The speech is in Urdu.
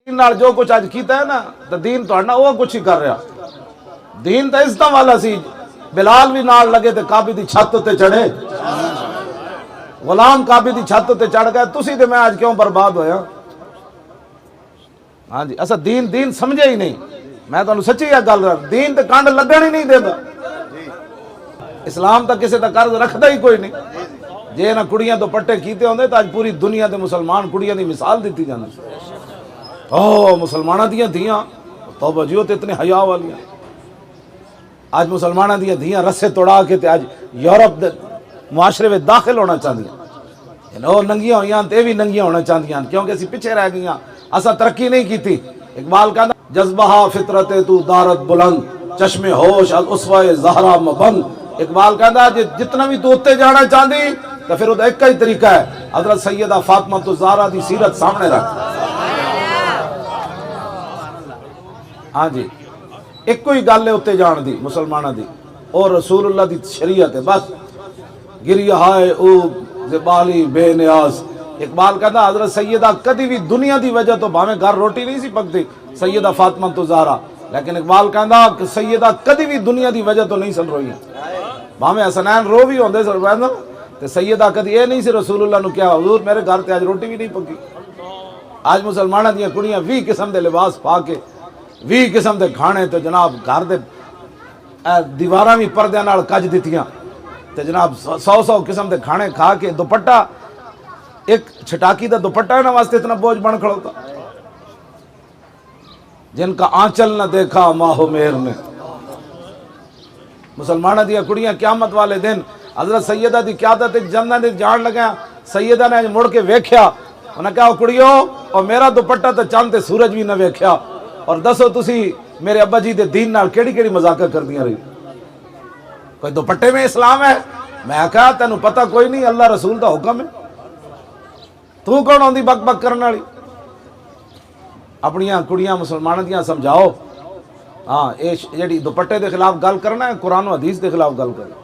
نال جو کچھ اج کیتا ہے نا تو دین تہاڈا وہ کچھ ہی کر رہا. دین تو عزت والا سی. بلال بھی نال لگے تے کعبے دی چھت تے چڑھے. غلام کعبے دی چھت تے چڑھ گئے. تسی تے میں اج کیوں برباد ہویا؟ ہاں جی اسا دین سمجھے ہی نہیں. میں تانوں سچی گل کر دین تے کنڈ لگن ہی نہیں دیندا. اسلام تا کسے دا قرض رکھدا ہی کوئی نہیں. جے نہ کڑیاں دوپٹے کیتے ہوندے تا اج پوری دنیا دے مسلمان کڑیاں دی مثال دتی جاندی. او مسلماناں دیاں دھیاں توبہ جیو تے اتنے حیا والیاں. آج مسلماناں دیاں دھیاں رسے توڑا کے تے آج یورپ دے معاشرے میں داخل ہونا چاہدیاں. او ننگیاں ہویاں تے بھی ننگیاں ہونا چاہدیاں کیونکہ اسی پیچھے رہ گئیاں. اسا ترقی نہیں کیتی. اقبال کہندا جذبہ فطرت تو دارت بلند چشم ہوش الاسوہ زہرا مبند. اقبال کہندا جتنا بھی تو اتے جانا چاہدی تو پھر وہ ایک ہی طریقہ ہے حضرت سیدہ فاطمہ الزہرا دی سیرت سامنے رکھ. ہاں جی ایک کوئی گل ہے اتے جان دی مسلمانہ دی اور رسول اللہ دی شریعت ہے بس. گریہ ہائے او زبالی بے نیاز. اقبال کہتا حضرت سیدہ کدی بھی دنیا دی وجہ تو بھاویں گھر روٹی نہیں سی پکتی سیدہ فاطمہ الزہرا, لیکن اقبال کہتا کہ سیدہ کدی بھی دنیا دی وجہ تو نہیں سن روئی. بھاویں حسنین رو بھی ہوندے سن تے سیدہ کدی یہ نہیں سی رسول اللہ نو کیا حضور میرے گھر تے آج روٹی بھی نہیں پکی. آج مسلمانہ دیاں کڑیاں 20 قسم دے لباس پا کے 20 قسم دے کھانے تے جناب گھر دے دیواراں بھی پردیاں نال کج دتیاں تے جناب 100 قسم دے کھانے کھا کے دوپٹہ ایک چھٹاکی دا دوپٹہ ہے نا واسطے اتنا بوجھ بن کھڑوتا. جن کا آنچل نہ دیکھا ماہو مہر نے. مسلمانہ دیا کڑیاں قیامت والے دن حضرت سیدہ دی قیادت جنت دی جان لگا. سیدہ نے مڑ کے ویکھیا انہاں کہا کڑیو اور میرا دوپٹہ تے چاند تے سورج بھی نہ ویکھیا اور دسو تسی میرے ابا جی دے دین نال کیڑی کیڑی مذاقہ کر دیاں رہی. کوئی دوپٹے میں اسلام ہے؟ میں کہا تینوں پتہ کوئی نہیں اللہ رسول دا حکم ہے. تو کون ہوندی بک بک کرن والی؟ اپنیاں کڑیاں مسلماناں دیاں سمجھاؤ. ہاں اے جڑی دوپٹے دے خلاف گل کرنا ہے قرآن و حدیث دے خلاف گل کرنا.